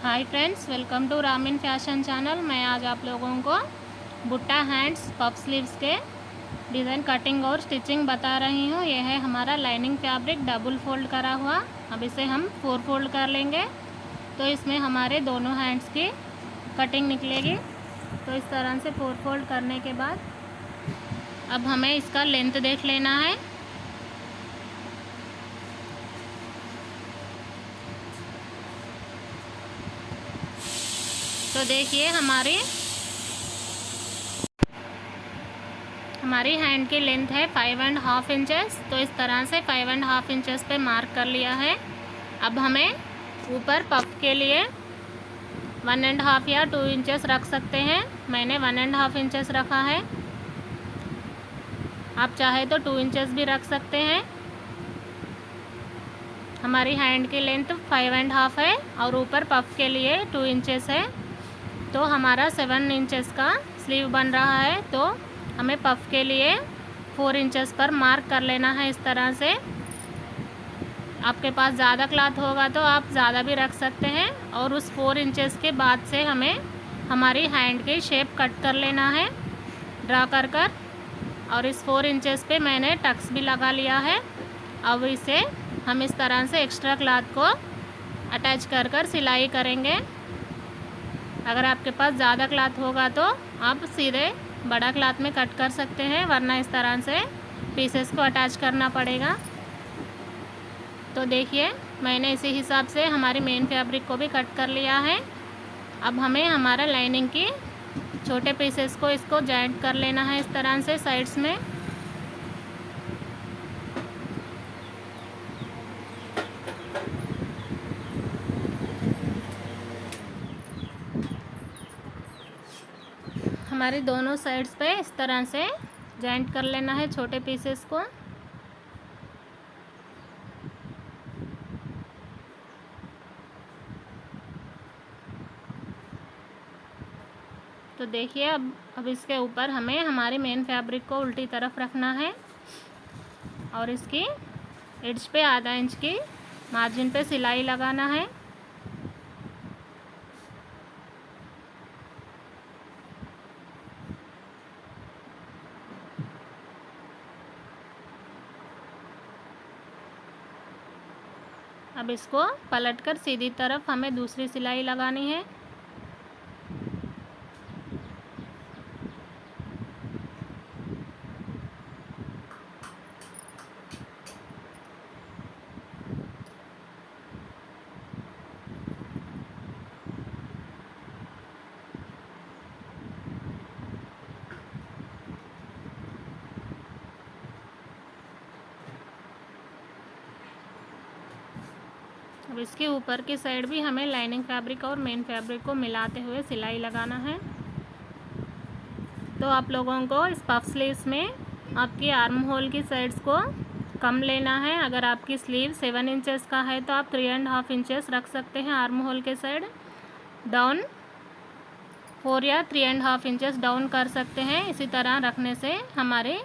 Hi friends, welcome to Ramin fashion channel. मैं आज आप लोगों को बुट्टा हैंड्स पफ स्लीव्स के डिज़ाइन कटिंग और स्टिचिंग बता रही हूँ। यह है हमारा लाइनिंग फैब्रिक डबल फोल्ड करा हुआ। अब इसे हम 4 फोल्ड कर लेंगे तो इसमें हमारे दोनों हैंड्स की कटिंग निकलेगी। तो इस तरह से 4 फोल्ड करने के बाद अब हमें इसका लेंथ देख लेना है। तो देखिए हमारी हैंड की लेंथ है 5.5 इंचेस। तो इस तरह से 5.5 इंचेस पे मार्क कर लिया है। अब हमें ऊपर पफ के लिए 1.5 या 2 इंचेस रख सकते हैं। मैंने 1.5 इंचेस रखा है। आप चाहे तो 2 इंचेस भी रख सकते हैं। हमारी हैंड की लेंथ 5.5 है और ऊपर पफ के लिए 2 इंचेस है। तो हमारा 7 इंचेस का स्लीव बन रहा है। तो हमें पफ के लिए 4 इंचेस पर मार्क कर लेना है। इस तरह से आपके पास ज़्यादा क्लॉथ होगा तो आप ज़्यादा भी रख सकते हैं। और उस 4 इंचेस के बाद से हमें हमारी हैंड की शेप कट कर लेना है ड्रा कर। और इस 4 इंचेस पे मैंने टक्स भी लगा लिया है। अब इसे हम इस तरह से एक्स्ट्रा क्लॉथ को अटैच कर सिलाई करेंगे। अगर आपके पास ज़्यादा क्लॉथ होगा तो आप सीधे बड़ा क्लॉथ में कट कर सकते हैं, वरना इस तरह से पीसेस को अटैच करना पड़ेगा। तो देखिए मैंने इसी हिसाब से हमारी मेन फैब्रिक को भी कट कर लिया है। अब हमें हमारा लाइनिंग की छोटे पीसेस को इसको जॉइंट कर लेना है इस तरह से साइड्स में। हमारी दोनों साइड्स पे इस तरह से जॉइंट कर लेना है छोटे पीसेस को। तो देखिए अब इसके ऊपर हमें हमारी मेन फैब्रिक को उल्टी तरफ रखना है और इसकी एड्ज पे आधा इंच की मार्जिन पे सिलाई लगाना है। अब इसको पलटकर सीधी तरफ हमें दूसरी सिलाई लगानी है। अब इसके ऊपर की साइड भी हमें लाइनिंग फैब्रिक और मेन फैब्रिक को मिलाते हुए सिलाई लगाना है। तो आप लोगों को इस पफ स्लीव्स में आपकी आर्म होल की साइड्स को कम लेना है। अगर आपकी स्लीव 7 इंचेस का है तो आप 3.5 इंचेस रख सकते हैं आर्म होल के साइड। डाउन 4 या 3.5 इंचेस डाउन कर सकते हैं। इसी तरह रखने से हमारे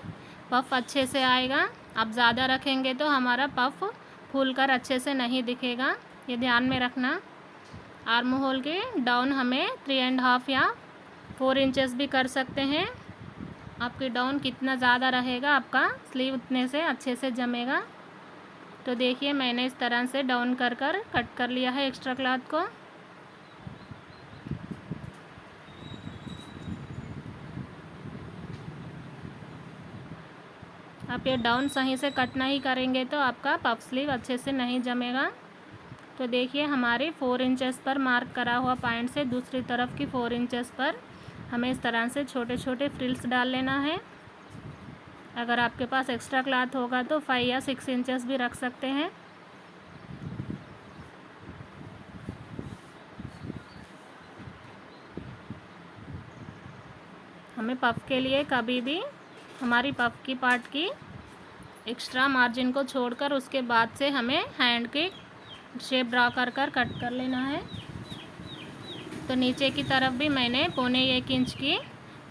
पफ अच्छे से आएगा। आप ज़्यादा रखेंगे तो हमारा पफ फूलकर अच्छे से नहीं दिखेगा, ये ध्यान में रखना। आर्म होल के डाउन हमें 3.5 या 4 इंचेस भी कर सकते हैं। आपकी डाउन कितना ज़्यादा रहेगा आपका स्लीव उतने से अच्छे से जमेगा। तो देखिए मैंने इस तरह से डाउन कर कट कर लिया है एक्स्ट्रा क्लॉथ को। आप ये डाउन सही से कट नहीं करेंगे तो आपका पफ स्लीव अच्छे से नहीं जमेगा। तो देखिए हमारे 4 इंचेस पर मार्क करा हुआ पॉइंट से दूसरी तरफ की 4 इंचेस पर हमें इस तरह से छोटे छोटे फ्रिल्स डाल लेना है। अगर आपके पास एक्स्ट्रा क्लॉथ होगा तो 5 या 6 इंचेस भी रख सकते हैं। हमें पफ के लिए कभी भी हमारी पफ की पार्ट की एक्स्ट्रा मार्जिन को छोड़कर उसके बाद से हमें हैंड की शेप ड्रा कर कट कर लेना है। तो नीचे की तरफ भी मैंने 1.25 इंच की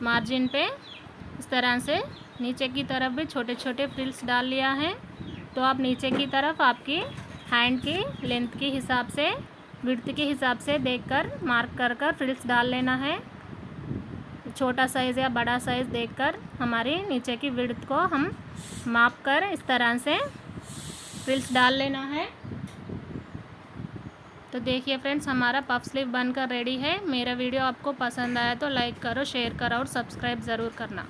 मार्जिन पे इस तरह से नीचे की तरफ भी छोटे छोटे फ्रिल्स डाल लिया है। तो आप नीचे की तरफ आपकी हैंड की लेंथ के हिसाब से विड्थ के हिसाब से देखकर मार्क कर कर फ्रिल्स डाल लेना है। छोटा साइज़ या बड़ा साइज़ देखकर हमारी नीचे की विड्थ को हम माप कर इस तरह से फ्रिल्स डाल लेना है। तो देखिए फ्रेंड्स, हमारा पफ स्लीव बनकर रेडी है। मेरा वीडियो आपको पसंद आया तो लाइक करो, शेयर करो और सब्सक्राइब ज़रूर करना।